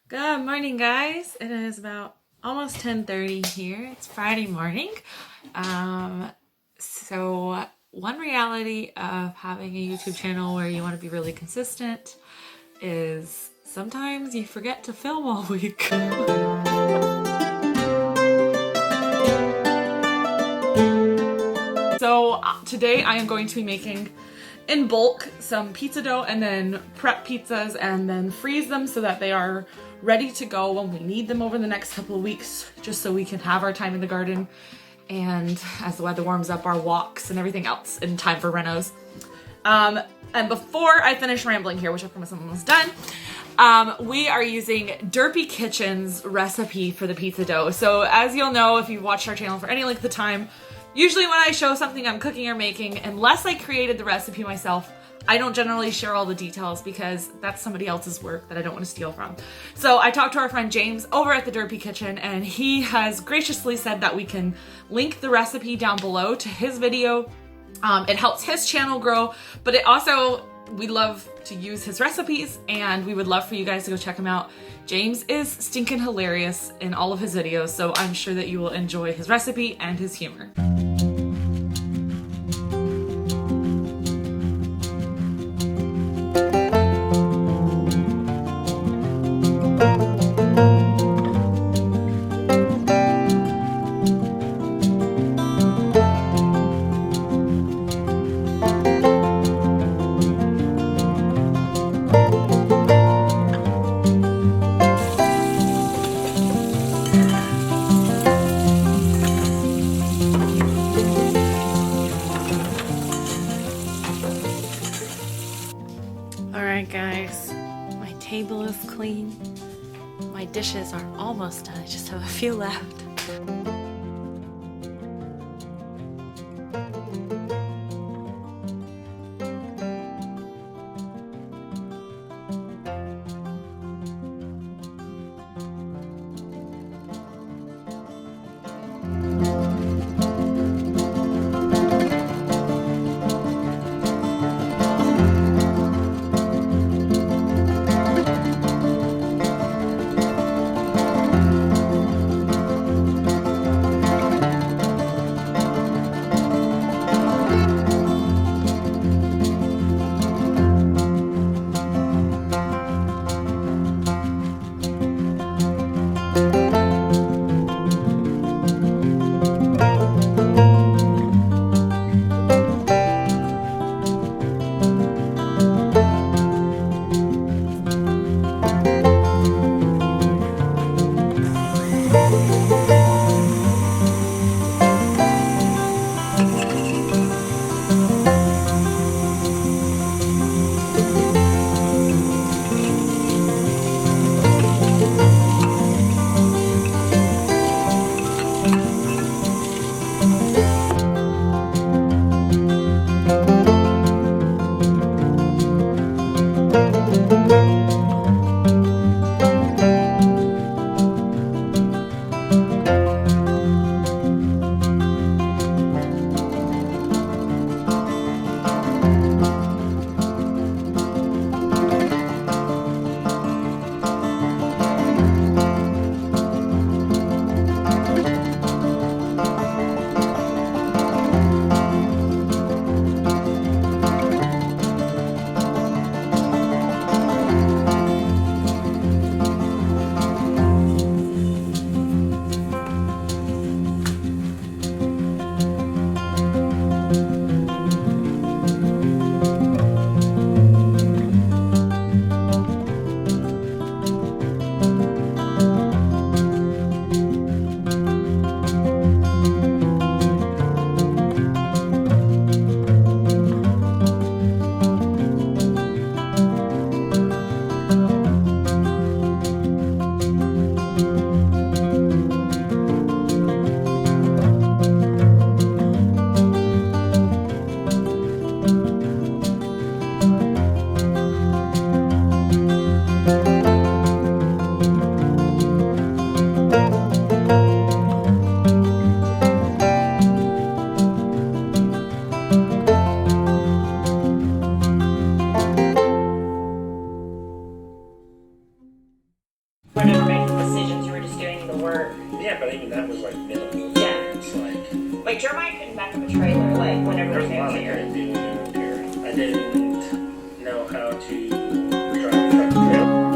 Good morning, guys. It is about almost 10:30 here. It's Friday morning. So one reality of having a YouTube channel where you want to be really consistent is sometimes you forget to film all week. So today I am going to be making in bulk some pizza dough and then prep pizzas and then freeze them so that they are ready to go when we need them over the next couple of weeks, just so we can have our time in the garden and as the weather warms up, our walks and everything else in time for renos. And before I finish rambling here, which I promise I'm almost done, we are using Derpy Kitchen's recipe for the pizza dough. So as you'll know, if you've watched our channel for any length of time, usually when I show something I'm cooking or making, unless I created the recipe myself, I don't generally share all the details because that's somebody else's work that I don't want to steal from. So I talked to our friend James over at the Derpy Kitchen, and he has graciously said that we can link the recipe down below to his video. It helps his channel grow, but it also, we love to use his recipes and we would love for you guys to go check him out. James is stinking hilarious in all of his videos, so I'm sure that you will enjoy his recipe and his humor. Alright guys, my table is clean. My dishes are almost done, I just have a few left. were never making decisions, you were just doing the work. Yeah, but even that was like minimal. Yeah. It's like Jeremiah couldn't back up a trailer, like, whenever there's we a lot moved I here. couldn't do when I moved here. I didn't know how to drive a truck trailer.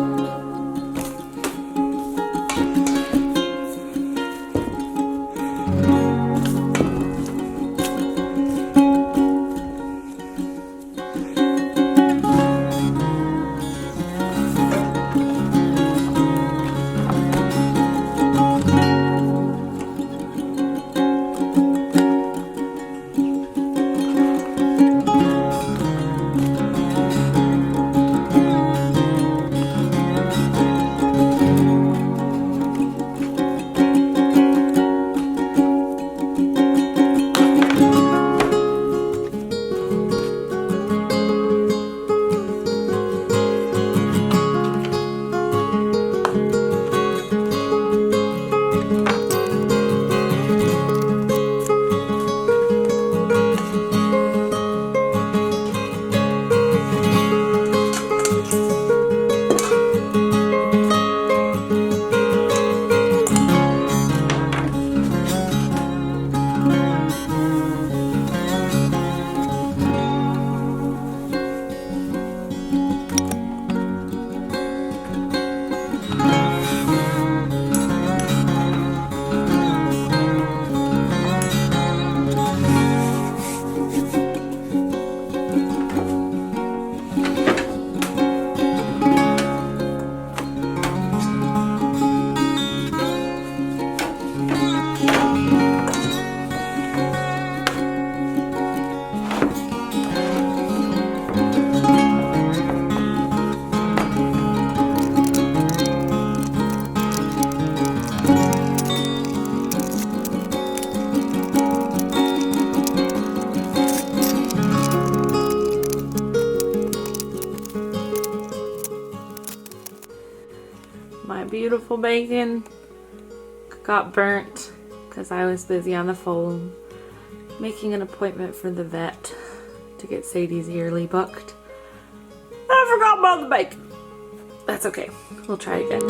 My beautiful bacon got burnt because I was busy on the phone making an appointment for the vet to get Sadie's yearly booked. I forgot about the bacon. That's okay. We'll try again.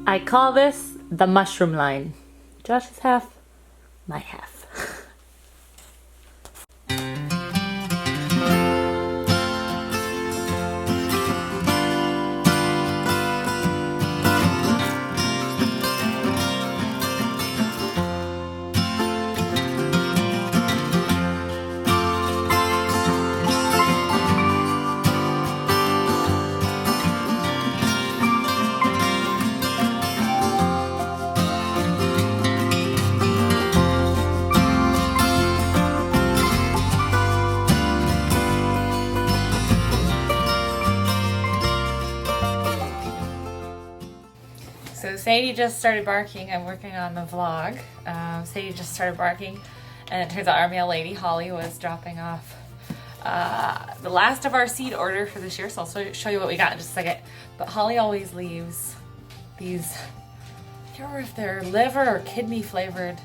I call this the mushroom line. Josh's half, my half. So Sadie just started barking. I'm working on the vlog. Sadie just started barking, and it turns out our mail lady, Holly, was dropping off the last of our seed order for this year, so I'll show you what we got in just a second. But Holly always leaves these, I can't remember if they're liver or kidney flavored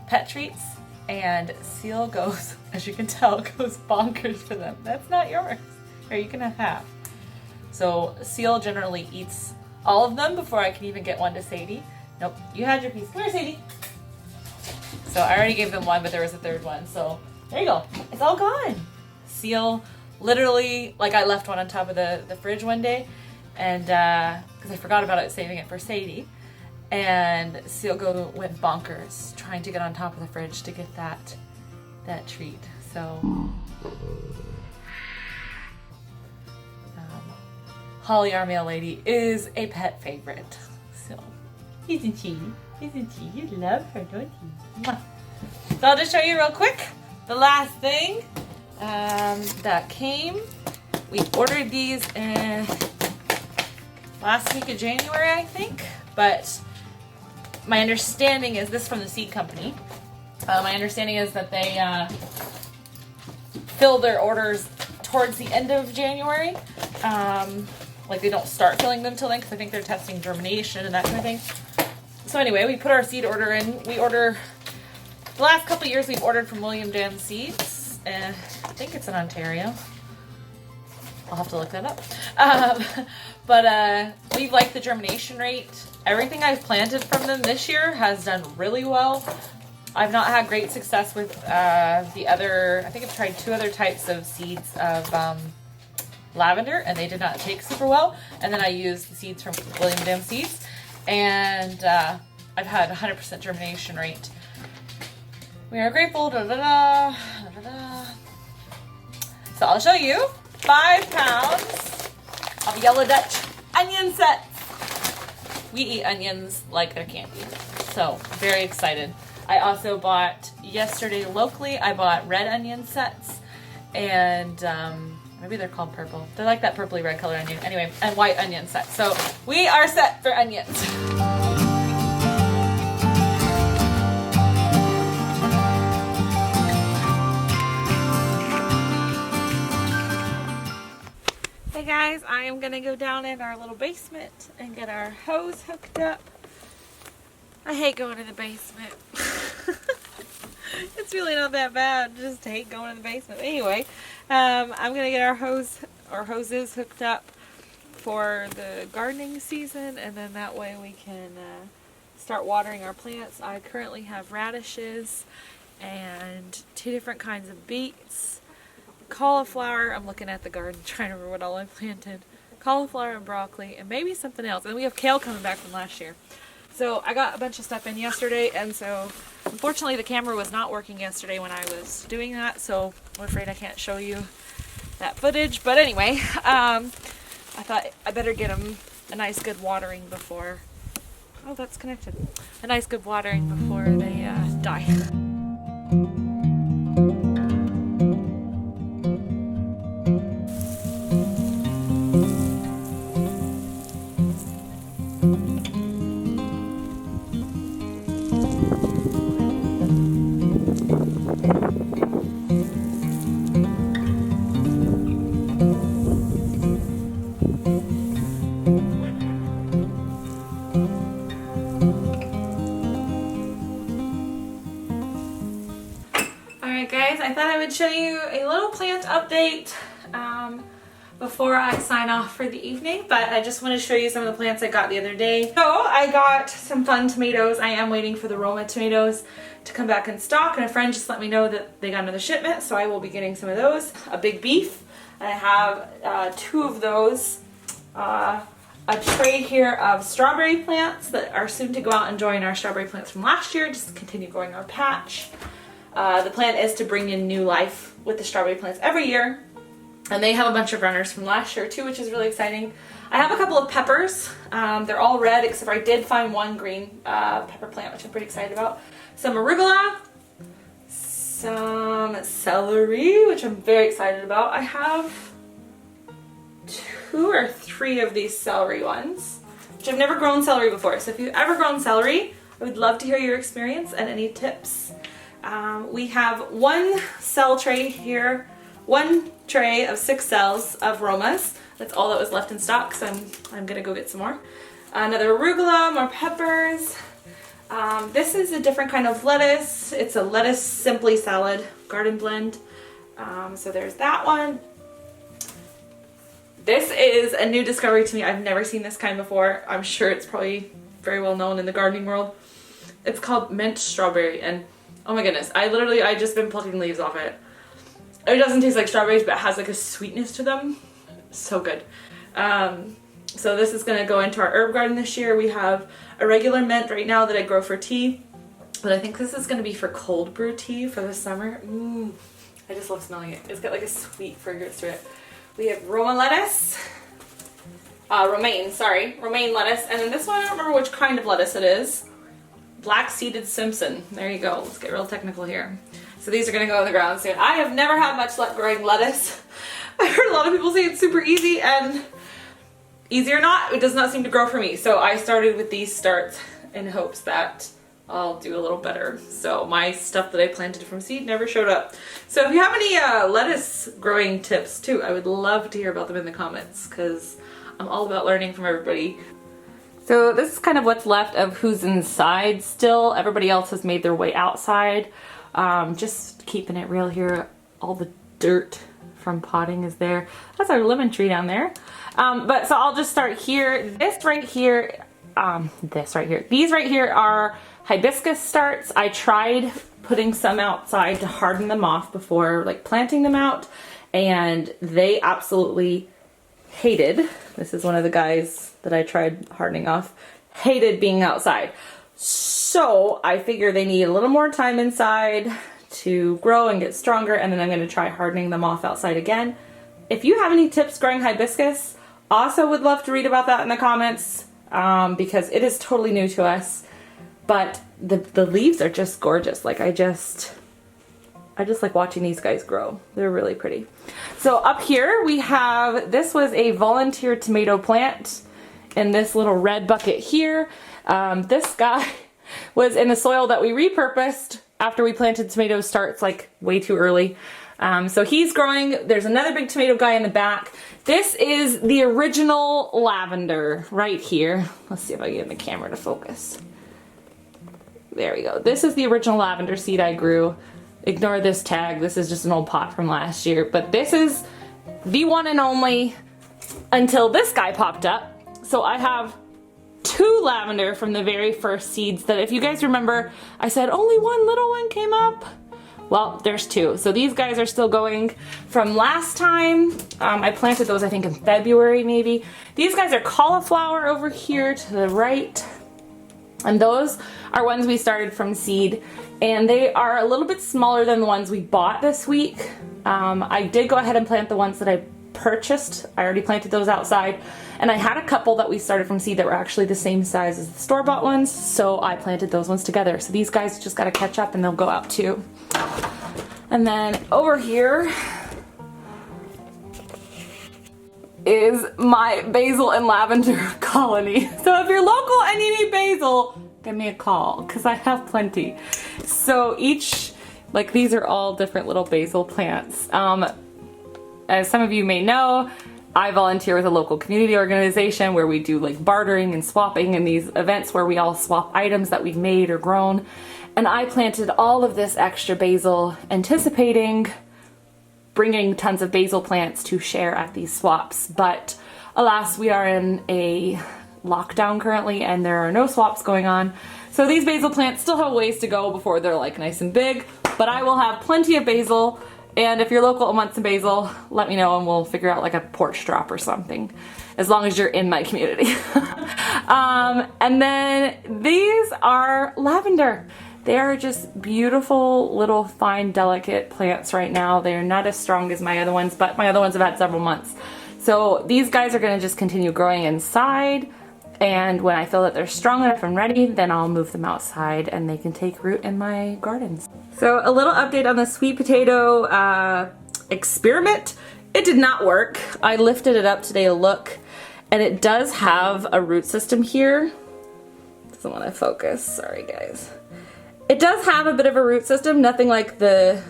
pet treats, and Seal goes, as you can tell, goes bonkers for them. That's not yours. Here, you can have half. So Seal generally eats all of them before I can even get one to Sadie. Nope, you had your piece. Come here, Sadie. So I already gave them one, but there was a third one. So there you go. It's all gone. Seal, literally, like I left one on top of the fridge one day, and because I forgot about it, saving it for Sadie. And Seal went bonkers trying to get on top of the fridge to get that treat. So Holly, our mail lady, is a pet favorite. So, isn't she? Isn't she? You love her, don't you? Mwah. So I'll just show you real quick the last thing that came. We ordered these in last week of January, I think. But my understanding is this from the seed company. My understanding is that they fill their orders towards the end of January. Like they don't start filling them till then because I think they're testing germination and that kind of thing. So anyway, we put our seed order in. We order, the last couple of years we've ordered from William Dan Seeds. I think it's in Ontario. I'll have to look that up. But we like the germination rate. Everything I've planted from them this year has done really well. I've not had great success with the other, I think I've tried 2 other types of seeds of lavender and they did not take super well. And then I used the seeds from William Dan Seeds and I've had 100% germination rate. We are grateful. Da, da, da, da, da. So I'll show you 5 pounds of yellow Dutch onion sets. We eat onions like they're candy. So very excited. I also bought yesterday locally, I bought red onion sets and maybe they're called purple. They're like that purpley red color onion. Anyway, and white onion sets. So we are set for onions. Hey guys, I am gonna go down in our little basement and get our hose hooked up. I hate going to the basement. It's really not that bad, just hate going to the basement. Anyway, I'm gonna get our hoses hooked up for the gardening season, and then that way we can start watering our plants. I currently have radishes and 2 different kinds of beets, cauliflower. I'm looking at the garden trying to remember what all I planted. Cauliflower and broccoli and maybe something else. And we have kale coming back from last year. So I got a bunch of stuff in yesterday, and so unfortunately the camera was not working yesterday when I was doing that, so I'm afraid I can't show you that footage. But anyway, I thought I better get them a nice good watering before, oh that's connected, a nice good watering before they die. Guys, I thought I would show you a little plant update before I sign off for the evening, but I just want to show you some of the plants I got the other day. So I got some fun tomatoes. I am waiting for the Roma tomatoes to come back in stock, and a friend just let me know that they got another shipment, so I will be getting some of those. A big beef. I have 2 of those. A tray here of strawberry plants that are soon to go out and join our strawberry plants from last year, just to continue growing our patch. The plan is to bring in new life with the strawberry plants every year, and they have a bunch of runners from last year too, which is really exciting. I have a couple of peppers. They're all red except for I did find 1 green pepper plant, which I'm pretty excited about. Some arugula, some celery, which I'm very excited about. I have 2 or 3 of these celery ones, which I've never grown celery before. So if you've ever grown celery, I would love to hear your experience and any tips. We have 1 cell tray here, 1 tray of 6 cells of Romas. That's all that was left in stock, so I'm gonna go get some more. Another arugula, more peppers. This is a different kind of lettuce. It's a lettuce simply salad garden blend. So there's that one. This is a new discovery to me. I've never seen this kind before. I'm sure it's probably very well known in the gardening world. It's called mint strawberry, and oh my goodness, I just been plucking leaves off it. It doesn't taste like strawberries, but it has like a sweetness to them. So good. So this is gonna go into our herb garden this year. We have a regular mint right now that I grow for tea, but I think this is gonna be for cold brew tea for the summer. I just love smelling it. It's got like a sweet fragrance to it. We have Roma lettuce, romaine lettuce. And then this one, I don't remember which kind of lettuce it is. Black seeded Simpson. There you go. Let's get real technical here. So these are gonna go in the ground soon. I have never had much luck growing lettuce. I heard a lot of people say it's super easy, and easy or not, it does not seem to grow for me. So I started with these starts in hopes that I'll do a little better. So my stuff that I planted from seed never showed up. So if you have any lettuce growing tips too, I would love to hear about them in the comments, because I'm all about learning from everybody. So this is kind of what's left of who's inside still. Everybody else has made their way outside. Just keeping it real here. All the dirt from potting is there. That's our lemon tree down there. But so I'll just start here. This right here, these right here are hibiscus starts. I tried putting some outside to harden them off before like planting them out, and they absolutely hated. This is one of the guys that I tried hardening off. Hated being outside. So I figure they need a little more time inside to grow and get stronger, and then I'm going to try hardening them off outside again. If you have any tips growing hibiscus, also would love to read about that in the comments, because it is totally new to us. But the leaves are just gorgeous. Like I just like watching these guys grow. They're really pretty. So up here we have, this was a volunteer tomato plant in this little red bucket here. This guy was in the soil that we repurposed after we planted tomato starts like way too early. So he's growing. There's another big tomato guy in the back. This is the original lavender right here. Let's see if I can get the camera to focus. There we go. This is the original lavender seed I grew. Ignore this tag. This is just an old pot from last year. But this is the one and only until this guy popped up. So I have two lavender from the very first seeds that, if you guys remember, I said only one little one came up. Well, there's two. So these guys are still going from last time. I planted those, I think, in February maybe. These guys are cauliflower over here to the right. And those are ones we started from seed. And they are a little bit smaller than the ones we bought this week. I did go ahead and plant the ones that I purchased. I already planted those outside. And I had a couple that we started from seed that were actually the same size as the store-bought ones. So I planted those ones together. So these guys just got to catch up and they'll go out too. And then over here is my basil and lavender colony. So if you're local and you need basil, give me a call because I have plenty. So each, like these are all different little basil plants. As some of you may know, I volunteer with a local community organization where we do like bartering and swapping and these events where we all swap items that we've made or grown. And I planted all of this extra basil anticipating bringing tons of basil plants to share at these swaps. But alas, we are in a lockdown currently and there are no swaps going on. So these basil plants still have a ways to go before they're like nice and big, but I will have plenty of basil. And if you're local and want some basil, let me know and we'll figure out like a porch drop or something, as long as you're in my community. And then these are lavender. They are just beautiful little fine delicate plants right now. They are not as strong as my other ones, but my other ones have had several months. So these guys are gonna just continue growing inside, and when I feel that they're strong enough and ready, then I'll move them outside and they can take root in my gardens. So a little update on the sweet potato experiment. It did not work. I lifted it up today to look, and it does have a root system here. Doesn't want to focus, sorry guys. It does have a bit of a root system, nothing like the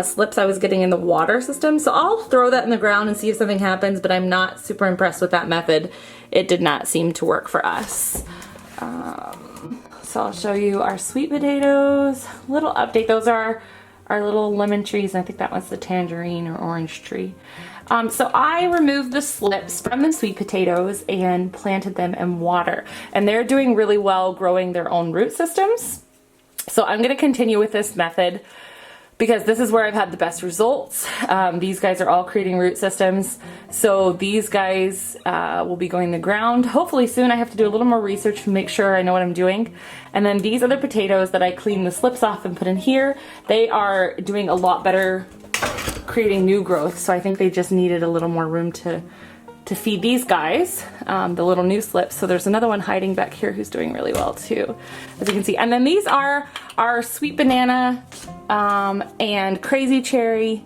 slips I was getting in the water system. So I'll throw that in the ground and see if something happens, but I'm not super impressed with that method. It did not seem to work for us. So I'll show you our sweet potatoes. Little update, those are our little lemon trees, and I think that one's the tangerine or orange tree. So I removed the slips from the sweet potatoes and planted them in water, and they're doing really well growing their own root systems. So I'm going to continue with this method because this is where I've had the best results. These guys are all creating root systems. So these guys will be going in the ground hopefully soon. I have to do a little more research to make sure I know what I'm doing. And then these other potatoes that I cleaned the slips off and put in here, they are doing a lot better creating new growth. So I think they just needed a little more room to to feed these guys, the little new slips. So there's another one hiding back here who's doing really well too, as you can see. And then these are our sweet banana and crazy cherry,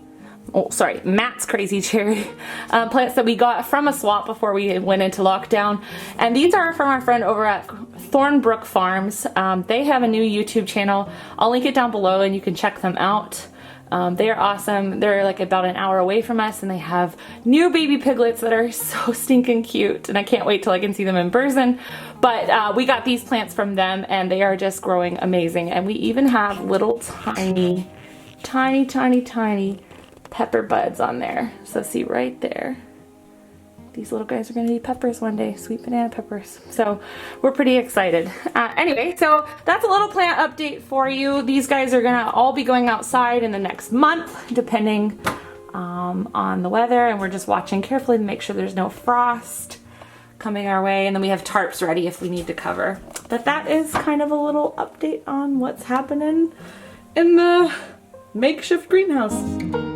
Matt's crazy cherry plants that we got from a swap before we went into lockdown. And these are from our friend over at ThornBrook Farms. They have a new YouTube channel. I'll link it down below and you can check them out. They are awesome. They're like about an hour away from us, and they have new baby piglets that are so stinking cute, and I can't wait till I can see them in person. But we got these plants from them, and they are just growing amazing. And we even have little tiny pepper buds on there. So see right there, these little guys are gonna be peppers one day, sweet banana peppers. So we're pretty excited. Anyway, so that's a little plant update for you. These guys are gonna all be going outside in the next month, depending on the weather, and we're just watching carefully to make sure there's no frost coming our way, and then we have tarps ready if we need to cover. But that is kind of a little update on what's happening in the makeshift greenhouse.